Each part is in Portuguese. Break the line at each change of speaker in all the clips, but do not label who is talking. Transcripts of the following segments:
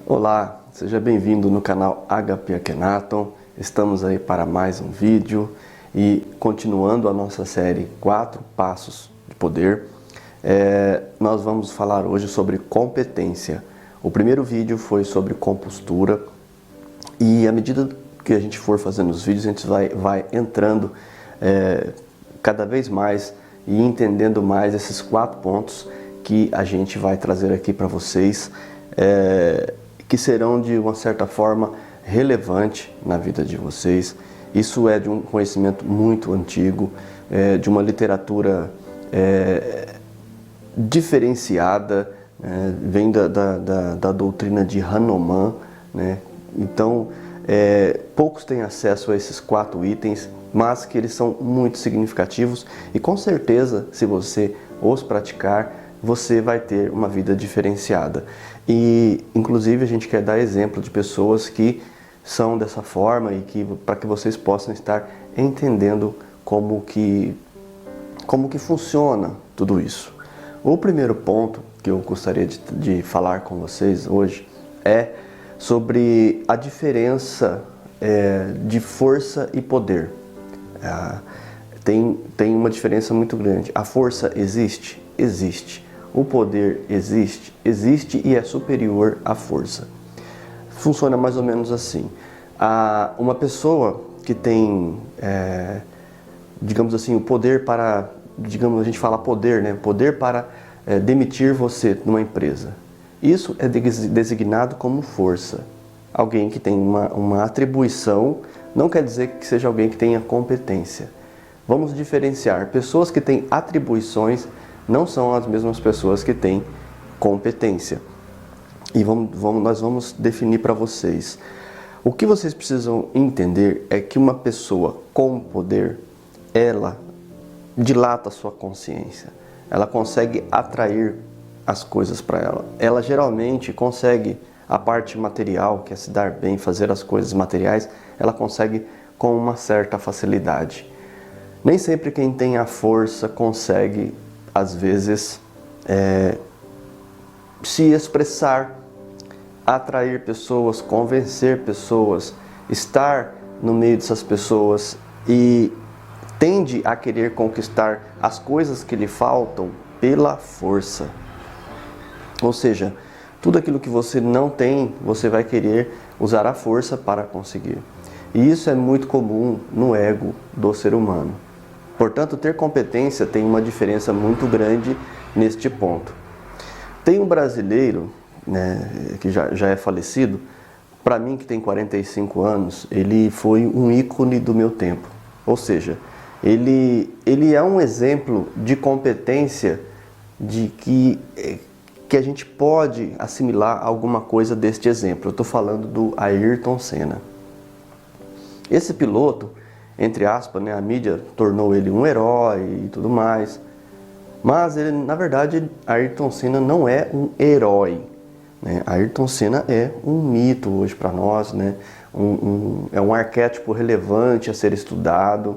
Olá, seja bem-vindo no canal HP Akhenaton. Estamos aí para mais um vídeo e continuando a nossa série 4 Passos de Poder, nós vamos falar hoje sobre competência. O primeiro vídeo foi sobre compostura e à medida que a gente for fazendo os vídeos, a gente vai entrando cada vez mais e entendendo mais esses 4 pontos que a gente vai trazer aqui para vocês, que serão de uma certa forma relevante na vida de vocês. Isso é de um conhecimento muito antigo, de uma literatura diferenciada, vem da doutrina de Hanuman, né? Então, poucos têm acesso a esses 4 itens, mas que eles são muito significativos e com certeza, se você os praticar, você vai ter uma vida diferenciada. E inclusive a gente quer dar exemplo de pessoas que são dessa forma e que para que vocês possam estar entendendo como que funciona tudo isso. O primeiro ponto que eu gostaria de falar com vocês hoje é sobre a diferença de força e poder. Tem uma diferença muito grande. A força existe? Existe. O poder existe? Existe e é superior à força. Funciona mais ou menos assim. Uma pessoa que tem, digamos assim, o poder para, a gente fala poder, né? Poder para demitir você numa empresa. Isso é designado como força. Alguém que tem uma atribuição não quer dizer que seja alguém que tenha competência. Vamos diferenciar. Pessoas que têm atribuições não são as mesmas pessoas que têm competência. E nós vamos definir para vocês. O que vocês precisam entender é que uma pessoa com poder, ela dilata a sua consciência. Ela consegue atrair as coisas para ela. Ela geralmente consegue a parte material, que é se dar bem, fazer as coisas materiais, ela consegue com uma certa facilidade. Nem sempre quem tem a força consegue, às vezes, se expressar, atrair pessoas, convencer pessoas, estar no meio dessas pessoas e tende a querer conquistar as coisas que lhe faltam pela força. Ou seja, tudo aquilo que você não tem, você vai querer usar a força para conseguir. E isso é muito comum no ego do ser humano. Portanto, ter competência tem uma diferença muito grande neste ponto. Tem um brasileiro, né, que já é falecido, para mim que tem 45 anos, ele foi um ícone do meu tempo. Ou seja, ele é um exemplo de competência de que a gente pode assimilar alguma coisa deste exemplo. Eu estou falando do Ayrton Senna. Esse piloto, entre aspas, né, a mídia tornou ele um herói e tudo mais, mas ele, na verdade, Ayrton Senna não é um herói, né? Ayrton Senna é um mito hoje para nós, né? É um arquétipo relevante a ser estudado.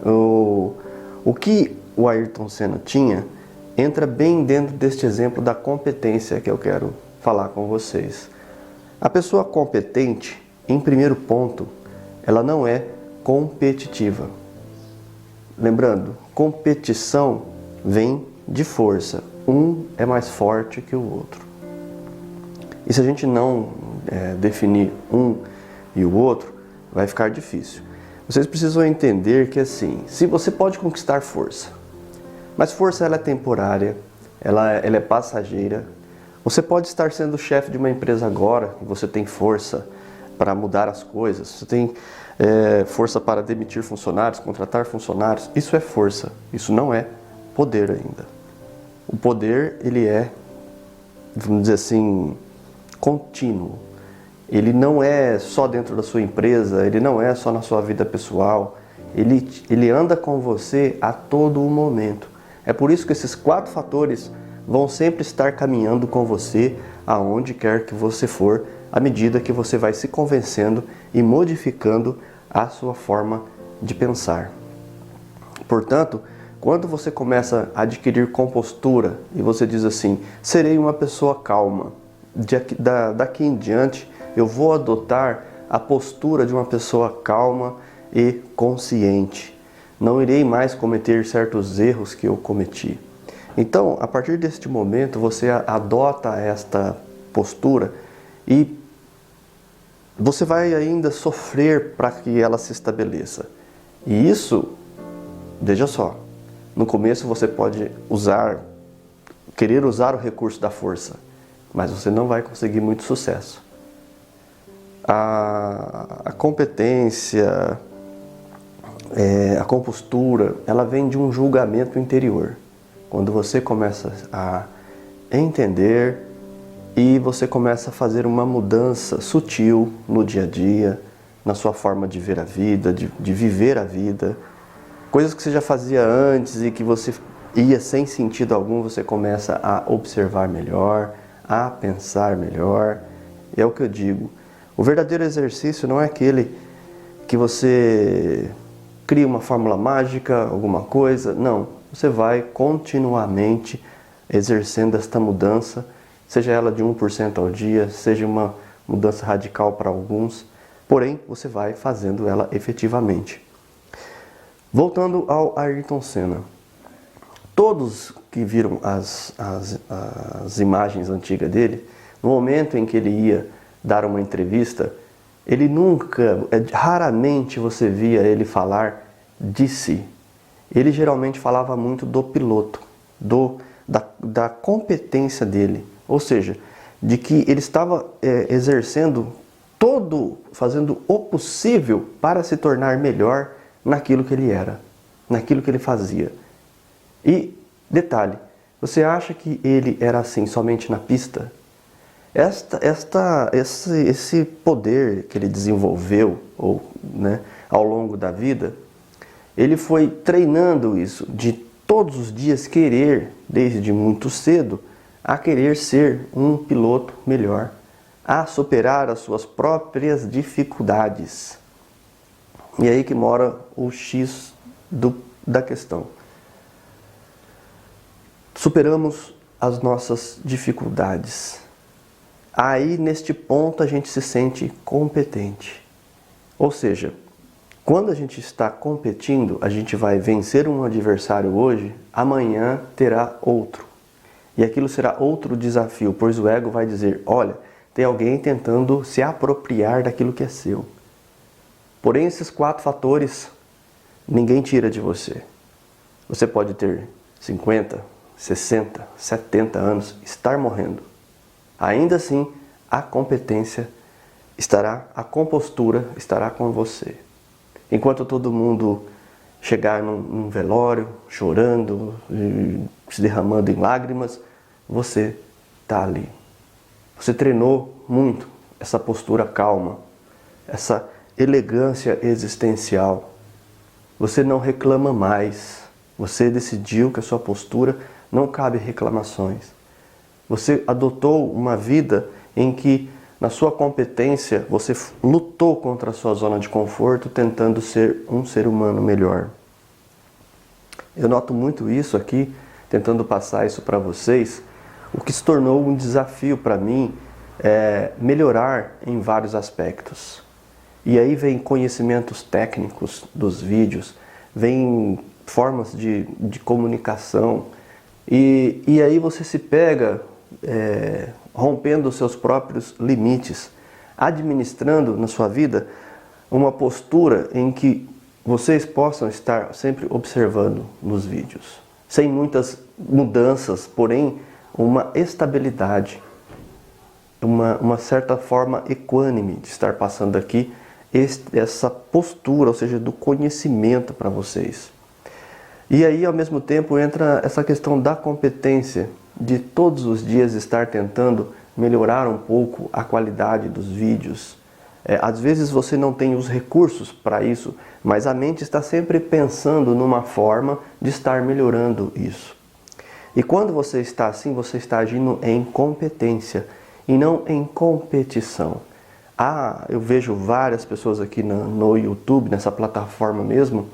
O que o Ayrton Senna tinha entra bem dentro deste exemplo da competência que eu quero falar com vocês. A pessoa competente, em primeiro ponto, ela não é competitiva. Lembrando, competição vem de força. Um é mais forte que o outro. E se a gente não definir um e o outro, vai ficar difícil. Vocês precisam entender que assim, se você pode conquistar força, mas força ela é temporária, ela é passageira. Você pode estar sendo chefe de uma empresa agora, e você tem força para mudar as coisas, você tem força para demitir funcionários, contratar funcionários. Isso é força, isso não é poder ainda. O poder, ele é, vamos dizer assim, contínuo. Ele não é só dentro da sua empresa, ele não é só na sua vida pessoal, ele anda com você a todo momento. É por isso que esses 4 fatores vão sempre estar caminhando com você aonde quer que você for, à medida que você vai se convencendo e modificando a sua forma de pensar. Portanto, quando você começa a adquirir compostura e você diz assim, serei uma pessoa calma, daqui em diante eu vou adotar a postura de uma pessoa calma e consciente. Não irei mais cometer certos erros que eu cometi. Então, a partir deste momento, você adota esta postura e você vai ainda sofrer para que ela se estabeleça. E isso, veja só, no começo você pode querer usar o recurso da força, mas você não vai conseguir muito sucesso. A competência, a compostura, ela vem de um julgamento interior. Quando você começa a entender e você começa a fazer uma mudança sutil no dia a dia, na sua forma de ver a vida, de viver a vida, coisas que você já fazia antes e que você ia sem sentido algum, você começa a observar melhor, a pensar melhor. E é o que eu digo. O verdadeiro exercício não é aquele que você cria uma fórmula mágica, alguma coisa. Não, você vai continuamente exercendo esta mudança, seja ela de 1% ao dia, seja uma mudança radical para alguns, porém você vai fazendo ela efetivamente. Voltando ao Ayrton Senna. Todos que viram as imagens antigas dele, no momento em que ele ia dar uma entrevista, ele raramente você via ele falar de si. Ele geralmente falava muito do piloto, da competência dele. Ou seja, de que ele estava fazendo o possível para se tornar melhor naquilo que ele era, naquilo que ele fazia. E, detalhe, você acha que ele era assim somente na pista? Esse poder que ele desenvolveu ao longo da vida, ele foi treinando isso de todos os dias querer, desde muito cedo, a querer ser um piloto melhor, a superar as suas próprias dificuldades. E aí que mora o X da questão. Superamos as nossas dificuldades. Aí, neste ponto, a gente se sente competente. Ou seja, quando a gente está competindo, a gente vai vencer um adversário hoje, amanhã terá outro. E aquilo será outro desafio, pois o ego vai dizer, olha, tem alguém tentando se apropriar daquilo que é seu. Porém, esses 4 fatores, ninguém tira de você. Você pode ter 50, 60, 70 anos, estar morrendo. Ainda assim, a competência a compostura estará com você. Enquanto todo mundo chegar num velório, chorando, se derramando em lágrimas, você está ali. Você treinou muito essa postura calma, essa elegância existencial. Você não reclama mais. Você decidiu que a sua postura não cabe reclamações. Você adotou uma vida em que, na sua competência, você lutou contra a sua zona de conforto, tentando ser um ser humano melhor. Eu noto muito isso aqui, tentando passar isso para vocês. O que se tornou um desafio para mim é melhorar em vários aspectos. E aí vem conhecimentos técnicos dos vídeos, vem formas de comunicação. E aí você se pega rompendo os seus próprios limites, administrando na sua vida uma postura em que vocês possam estar sempre observando nos vídeos, sem muitas mudanças, porém uma estabilidade, uma certa forma equânime de estar passando aqui essa postura, ou seja, do conhecimento para vocês. E aí, ao mesmo tempo, entra essa questão da competência, de todos os dias estar tentando melhorar um pouco a qualidade dos vídeos. Às vezes você não tem os recursos para isso, mas a mente está sempre pensando numa forma de estar melhorando isso. E quando você está assim, você está agindo em competência e não em competição. Eu vejo várias pessoas aqui no YouTube, nessa plataforma mesmo,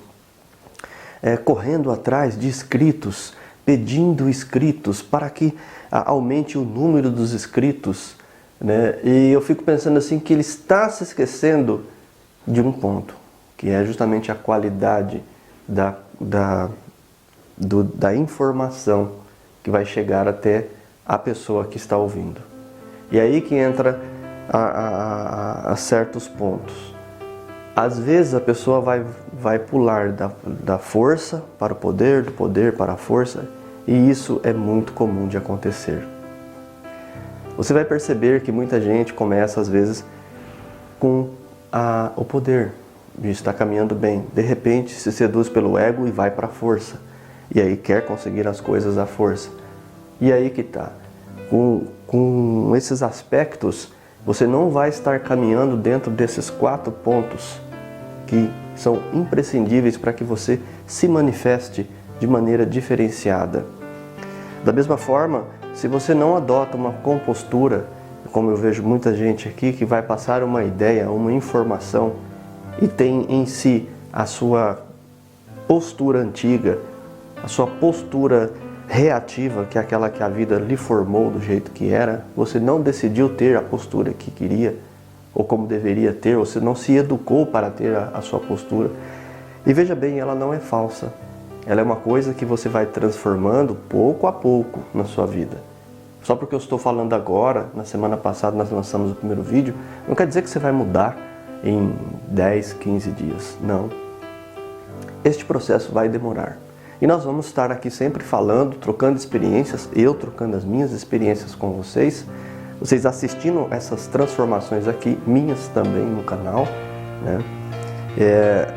correndo atrás de inscritos, pedindo inscritos para que aumente o número dos inscritos, né? E eu fico pensando assim que ele está se esquecendo de um ponto, que é justamente a qualidade da informação que vai chegar até a pessoa que está ouvindo. E aí que entra a certos pontos. Às vezes a pessoa vai pular da força para o poder, do poder para a força, e isso é muito comum de acontecer. Você vai perceber que muita gente começa às vezes com o poder, de estar caminhando bem. De repente se seduz pelo ego e vai para a força. E aí quer conseguir as coisas à força. E aí que tá. Com esses aspectos, você não vai estar caminhando dentro desses 4 pontos que são imprescindíveis para que você se manifeste de maneira diferenciada. Da mesma forma, se você não adota uma compostura, como eu vejo muita gente aqui que vai passar uma ideia, uma informação e tem em si a sua postura antiga, a sua postura reativa, que é aquela que a vida lhe formou do jeito que era, você não decidiu ter a postura que queria ou como deveria ter, você não se educou para ter a sua postura. E veja bem, ela não é falsa. Ela é uma coisa que você vai transformando pouco a pouco na sua vida. Só porque eu estou falando agora, na semana passada nós lançamos o primeiro vídeo, não quer dizer que você vai mudar em 10, 15 dias. Não. Este processo vai demorar. E nós vamos estar aqui sempre falando, trocando experiências, eu trocando as minhas experiências com vocês, assistindo essas transformações aqui, minhas também no canal, né?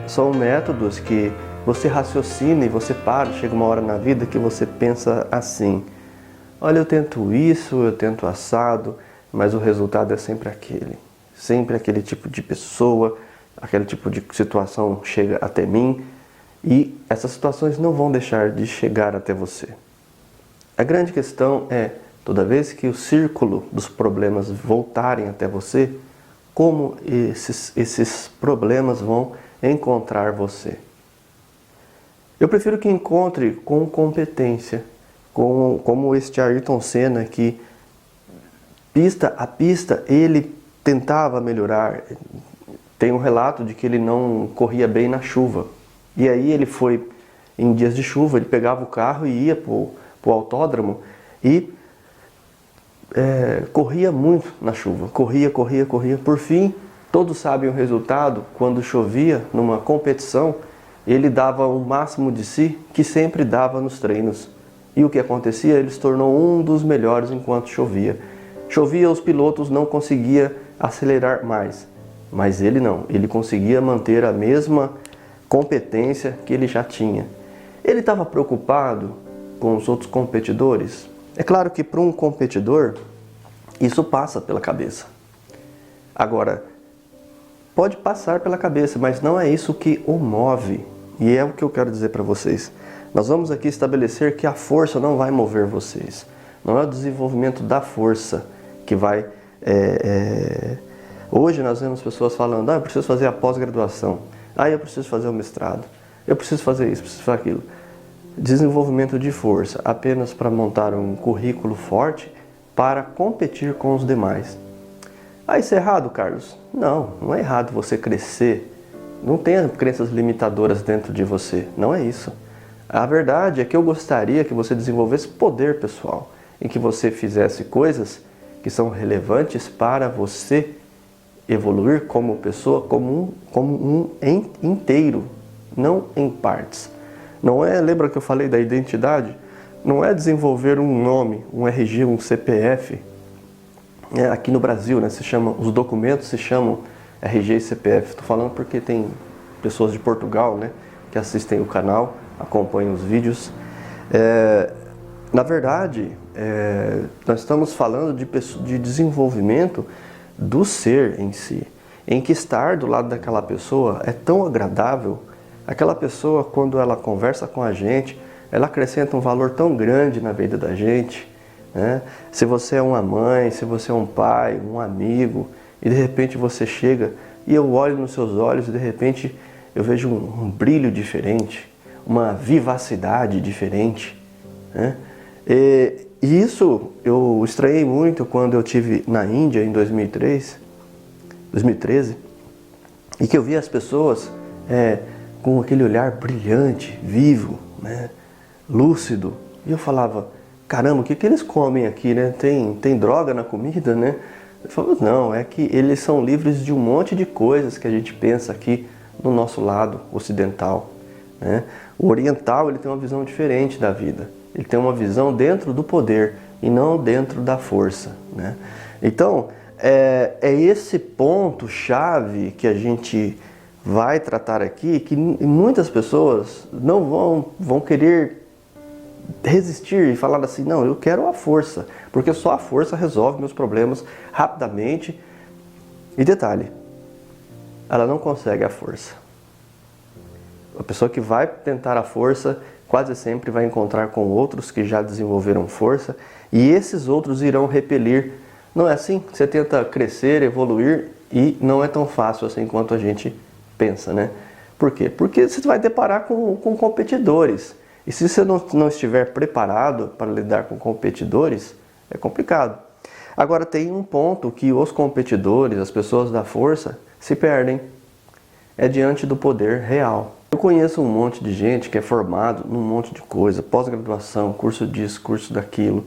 São métodos que você raciocina e você para, chega uma hora na vida que você pensa assim: olha, eu tento isso, eu tento assado, mas o resultado é sempre aquele tipo de pessoa, aquele tipo de situação chega até mim e essas situações não vão deixar de chegar até você. A grande questão é, toda vez que o círculo dos problemas voltarem até você, como esses problemas vão encontrar você? Eu prefiro que encontre com competência, como este Ayrton Senna, que pista a pista ele tentava melhorar. Tem um relato de que ele não corria bem na chuva. E aí ele foi, em dias de chuva, ele pegava o carro e ia para o autódromo e corria muito na chuva. Corria. Por fim, todos sabem o resultado. Quando chovia, numa competição, ele dava o máximo de si, que sempre dava nos treinos. E o que acontecia? Ele se tornou um dos melhores enquanto chovia. Chovia, os pilotos não conseguiam acelerar mais. Mas ele não. Ele conseguia manter a mesma competência que ele já tinha. Ele estava preocupado com os outros competidores? É claro que para um competidor, isso passa pela cabeça. Agora, pode passar pela cabeça, mas não é isso que o move. E é o que eu quero dizer para vocês. Nós vamos aqui estabelecer que a força não vai mover vocês. Não é o desenvolvimento da força que vai... Hoje nós vemos pessoas falando: eu preciso fazer a pós-graduação. Eu preciso fazer o mestrado. Eu preciso fazer isso, preciso fazer aquilo. Desenvolvimento de força apenas para montar um currículo forte para competir com os demais. Isso é errado, Carlos? Não, não é errado você crescer. Não tenha crenças limitadoras dentro de você. Não é isso. A verdade é que eu gostaria que você desenvolvesse poder pessoal, em que você fizesse coisas que são relevantes para você evoluir como pessoa, como um inteiro, não em partes. Não é, lembra que eu falei da identidade? Não é desenvolver um nome, um RG, um CPF. Aqui no Brasil, né, os documentos se chamam RG e CPF. Estou falando porque tem pessoas de Portugal, né, que assistem o canal, acompanham os vídeos. Na verdade, nós estamos falando de desenvolvimento do ser em si, em que estar do lado daquela pessoa é tão agradável. Aquela pessoa, quando ela conversa com a gente, ela acrescenta um valor tão grande na vida da gente, né? Se você é uma mãe, se você é um pai, um amigo, e de repente você chega e eu olho nos seus olhos e de repente eu vejo um brilho diferente, uma vivacidade diferente, né? E isso eu estranhei muito quando eu estive na Índia em 2013, e que eu vi as pessoas com aquele olhar brilhante, vivo, né, lúcido. E eu falava, caramba, o que eles comem aqui, né? Tem droga na comida, né? Eu falava, não, é que eles são livres de um monte de coisas que a gente pensa aqui no nosso lado ocidental, né? O oriental, ele tem uma visão diferente da vida. Ele tem uma visão dentro do poder e não dentro da força, né? Então, é esse ponto-chave que a gente vai tratar aqui, que muitas pessoas não vão querer resistir e falar assim, não, eu quero a força, porque só a força resolve meus problemas rapidamente. E detalhe, ela não consegue a força. A pessoa que vai tentar a força quase sempre vai encontrar com outros que já desenvolveram força, e esses outros irão repelir. Não é assim? Você tenta crescer, evoluir, e não é tão fácil assim quanto a gente pensa, né? Por quê? Porque você vai deparar com competidores. E se você não estiver preparado para lidar com competidores, é complicado. Agora tem um ponto que os competidores, as pessoas da força, se perdem. É diante do poder real. Eu conheço um monte de gente que é formado num monte de coisa, pós-graduação, curso disso, curso daquilo,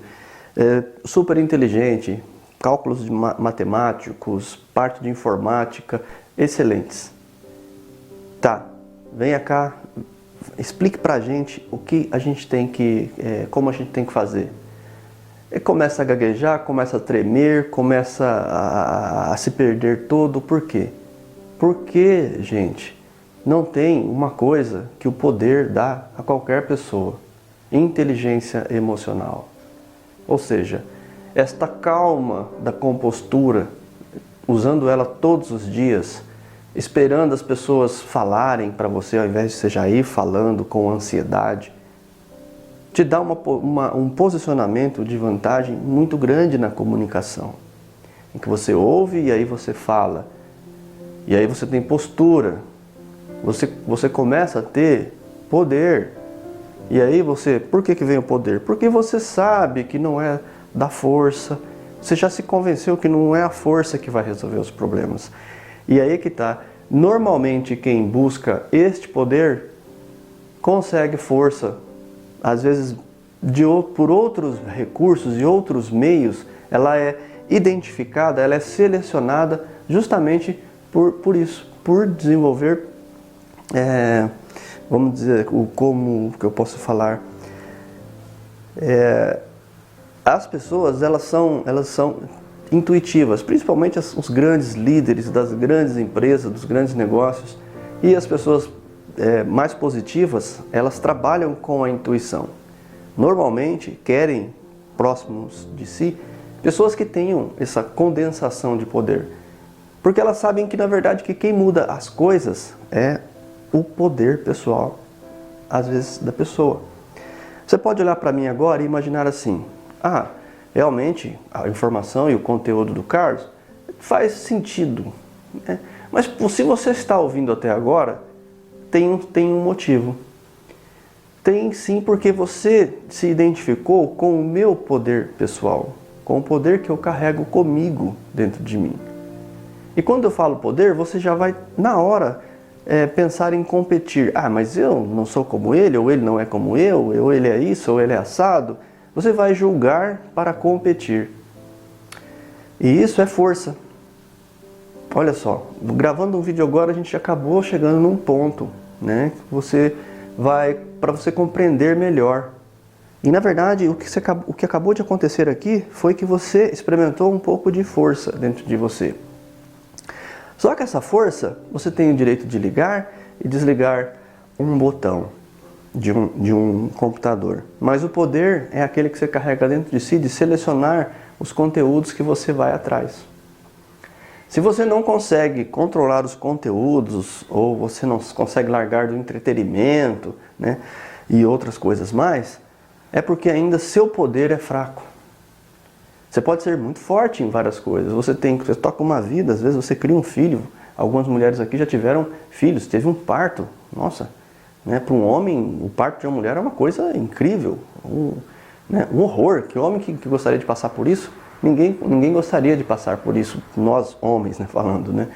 super inteligente, cálculos matemáticos, parte de informática, excelentes. Tá, venha cá, explique pra gente o que a gente tem que, como a gente tem que fazer. E começa a gaguejar, começa a tremer, começa a se perder todo. Por quê? Porque, gente, não tem uma coisa que o poder dá a qualquer pessoa: inteligência emocional. Ou seja, esta calma da compostura, usando ela todos os dias, esperando as pessoas falarem para você, ao invés de você já ir falando com ansiedade, te dá um posicionamento de vantagem muito grande na comunicação, em que você ouve e aí você fala, e aí você tem postura, você começa a ter poder. E aí por que vem o poder? Porque você sabe que não é da força, você já se convenceu que não é a força que vai resolver os problemas. E aí que tá, normalmente quem busca este poder consegue força, às vezes por outros recursos e outros meios. Ela é identificada, ela é selecionada justamente por isso, por desenvolver, vamos dizer, como que eu posso falar, as pessoas elas são intuitivas, principalmente os grandes líderes das grandes empresas, dos grandes negócios, e as pessoas mais positivas, elas trabalham com a intuição. Normalmente querem próximos de si pessoas que tenham essa condensação de poder, porque elas sabem que na verdade que quem muda as coisas é o poder pessoal, às vezes, da pessoa. Você pode olhar para mim agora e imaginar assim, realmente a informação e o conteúdo do Carlos faz sentido, né? Mas se você está ouvindo até agora, tem um motivo. Tem sim, porque você se identificou com o meu poder pessoal, com o poder que eu carrego comigo dentro de mim. E quando eu falo poder, você já vai na hora pensar em competir. Mas eu não sou como ele, ou ele não é como eu, ou ele é isso, ou ele é assado. Você vai julgar para competir. E isso é força. Olha só, gravando um vídeo agora, a gente acabou chegando num ponto, né? Para você compreender melhor. E na verdade, o que acabou de acontecer aqui foi que você experimentou um pouco de força dentro de você. Só que essa força, você tem o direito de ligar e desligar um botão de um computador. Mas o poder é aquele que você carrega dentro de si, de selecionar os conteúdos que você vai atrás. Se você não consegue controlar os conteúdos, ou você não consegue largar do entretenimento, né, e outras coisas mais, é porque ainda seu poder é fraco. Você pode ser muito forte em várias coisas. Você toca uma vida, às vezes você cria um filho. Algumas mulheres aqui já tiveram filhos, teve um parto. Nossa, né? Para um homem, o parto de uma mulher é uma coisa incrível. né? Um horror, que homem que gostaria de passar por isso? Ninguém gostaria de passar por isso, nós homens, né, falando, né?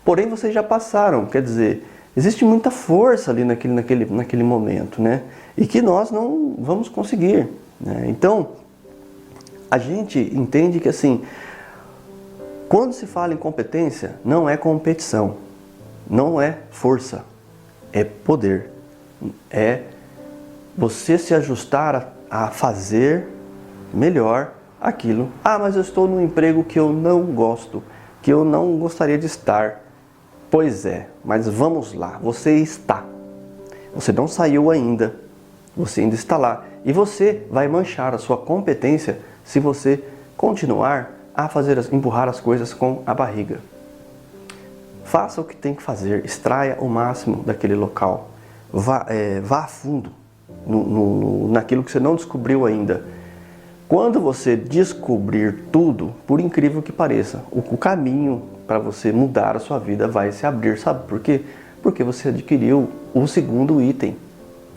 Porém, vocês já passaram, quer dizer, existe muita força ali naquele momento, né? E que nós não vamos conseguir, né? Então, a gente entende que assim, quando se fala em competência, não é competição, não é força, é poder, é você se ajustar a fazer melhor aquilo. Ah, mas eu estou num emprego que eu não gosto, que eu não gostaria de estar. Pois é, mas vamos lá, você está. Você não saiu ainda, você ainda está lá. E você vai manchar a sua competência se você continuar a empurrar as coisas com a barriga. Faça o que tem que fazer, extraia o máximo daquele local. Vá a fundo naquilo que você não descobriu ainda. Quando você descobrir tudo, por incrível que pareça, o caminho para você mudar a sua vida vai se abrir. Sabe por quê? Porque você adquiriu o segundo item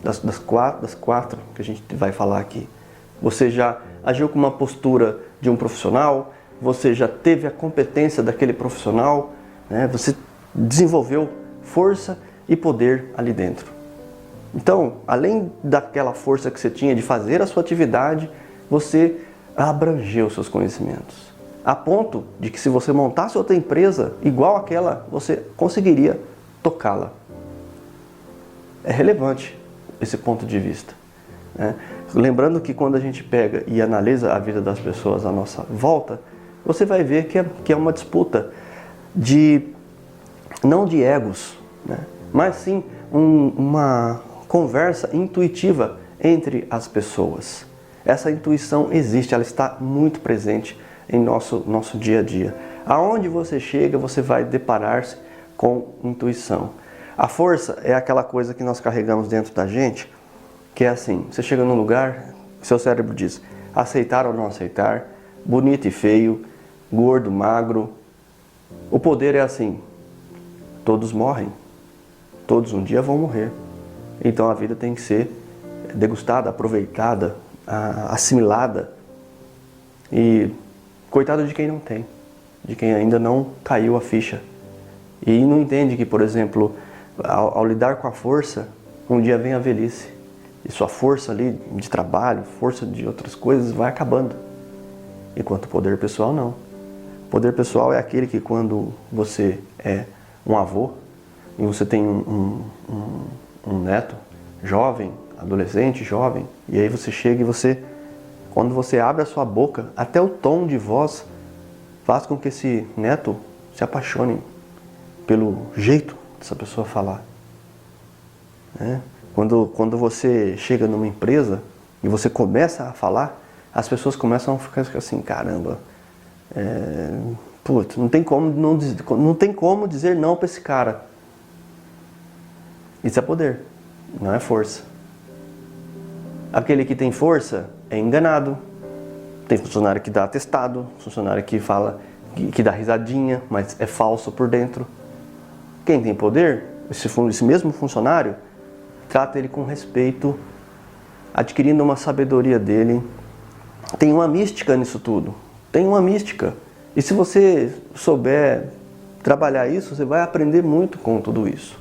das quatro que a gente vai falar aqui. Você já agiu com uma postura de um profissional, você já teve a competência daquele profissional, né? Você desenvolveu força e poder ali dentro. Então, além daquela força que você tinha de fazer a sua atividade, você abrangeu seus conhecimentos. A ponto de que se você montasse outra empresa igual àquela, você conseguiria tocá-la. É relevante esse ponto de vista, né? Lembrando que quando a gente pega e analisa a vida das pessoas à nossa volta, você vai ver que é uma disputa não de egos, né? Mas sim uma conversa intuitiva entre as pessoas. Essa intuição existe, ela está muito presente em nosso dia a dia. Aonde você chega, você vai deparar-se com intuição. A força é aquela coisa que nós carregamos dentro da gente, que é assim, você chega num lugar, seu cérebro diz, aceitar ou não aceitar, bonito e feio, gordo, magro. O poder é assim, todos morrem, todos um dia vão morrer. Então a vida tem que ser degustada, aproveitada, assimilada. E coitado de quem não tem, de quem ainda não caiu a ficha. E não entende que, por exemplo, ao lidar com a força, um dia vem a velhice. E sua força ali de trabalho, força de outras coisas vai acabando. Enquanto o poder pessoal não. O poder pessoal é aquele que quando você é um avô e você tem um neto jovem, adolescente, jovem, e aí você chega e quando você abre a sua boca, até o tom de voz faz com que esse neto se apaixone pelo jeito dessa pessoa falar, né? Quando você chega numa empresa e você começa a falar, as pessoas começam a ficar assim, caramba, putz, não tem como dizer não para esse cara. Isso é poder, não é força. Aquele que tem força é enganado. Tem funcionário que dá atestado, funcionário que fala, que dá risadinha, mas é falso por dentro. Quem tem poder, esse mesmo funcionário, trata ele com respeito, adquirindo uma sabedoria dele. Tem uma mística nisso tudo. Tem uma mística. E se você souber trabalhar isso, você vai aprender muito com tudo isso.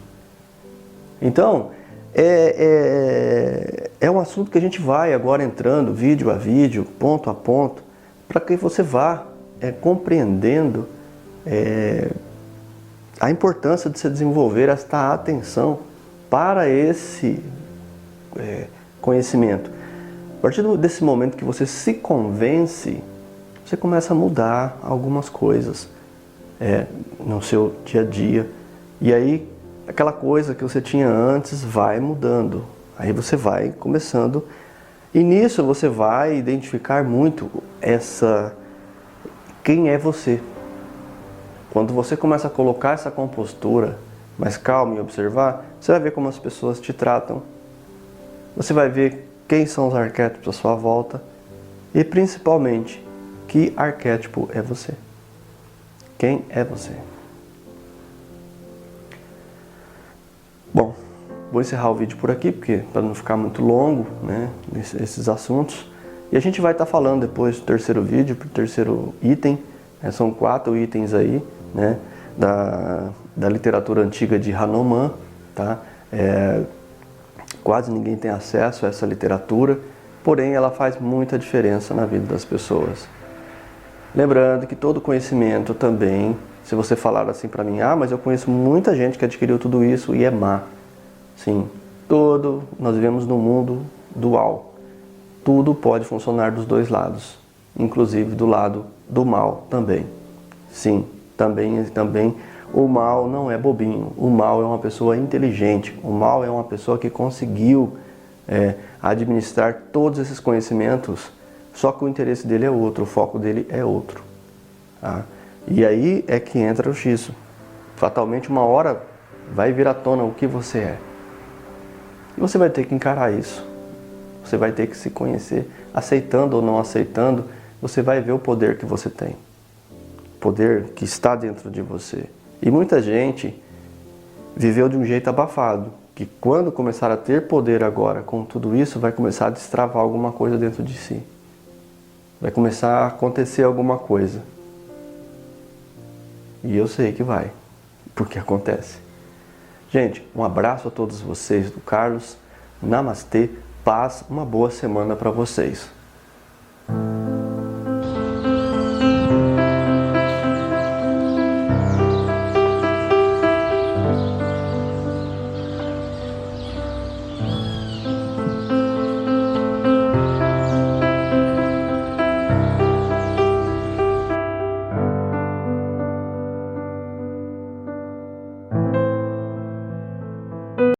Então, é um assunto que a gente vai agora entrando vídeo a vídeo, ponto a ponto, para que você vá compreendendo a importância de se desenvolver esta atenção para esse conhecimento. A partir desse momento que você se convence, você começa a mudar algumas coisas no seu dia a dia. E aí, aquela coisa que você tinha antes vai mudando. Aí você vai começando. E nisso você vai identificar muito quem é você. Quando você começa a colocar essa compostura mais calma e observar, você vai ver como as pessoas te tratam. Você vai ver quem são os arquétipos à sua volta. E principalmente, que arquétipo é você? Quem é você? Bom, vou encerrar o vídeo por aqui, porque para não ficar muito longo, né, esses assuntos. E a gente vai estar falando depois do terceiro vídeo, pro terceiro item, né? São 4 itens aí, né? Da literatura antiga de Hanuman, tá? Quase ninguém tem acesso a essa literatura, porém ela faz muita diferença na vida das pessoas. Lembrando que todo conhecimento também, se você falar assim para mim, mas eu conheço muita gente que adquiriu tudo isso e é má. Sim, nós vivemos num mundo dual. Tudo pode funcionar dos dois lados, inclusive do lado do mal também. Sim, também o mal não é bobinho, o mal é uma pessoa inteligente, o mal é uma pessoa que conseguiu administrar todos esses conhecimentos, só que o interesse dele é outro, o foco dele é outro. Tá? E aí é que entra o X. Fatalmente uma hora vai vir à tona o que você é. E você vai ter que encarar isso. Você vai ter que se conhecer, aceitando ou não aceitando, você vai ver o poder que você tem. Poder que está dentro de você. E muita gente viveu de um jeito abafado, que quando começar a ter poder agora com tudo isso, vai começar a destravar alguma coisa dentro de si. Vai começar a acontecer alguma coisa. E eu sei que vai, porque acontece. Gente, um abraço a todos vocês do Carlos. Namastê, paz, uma boa semana para vocês.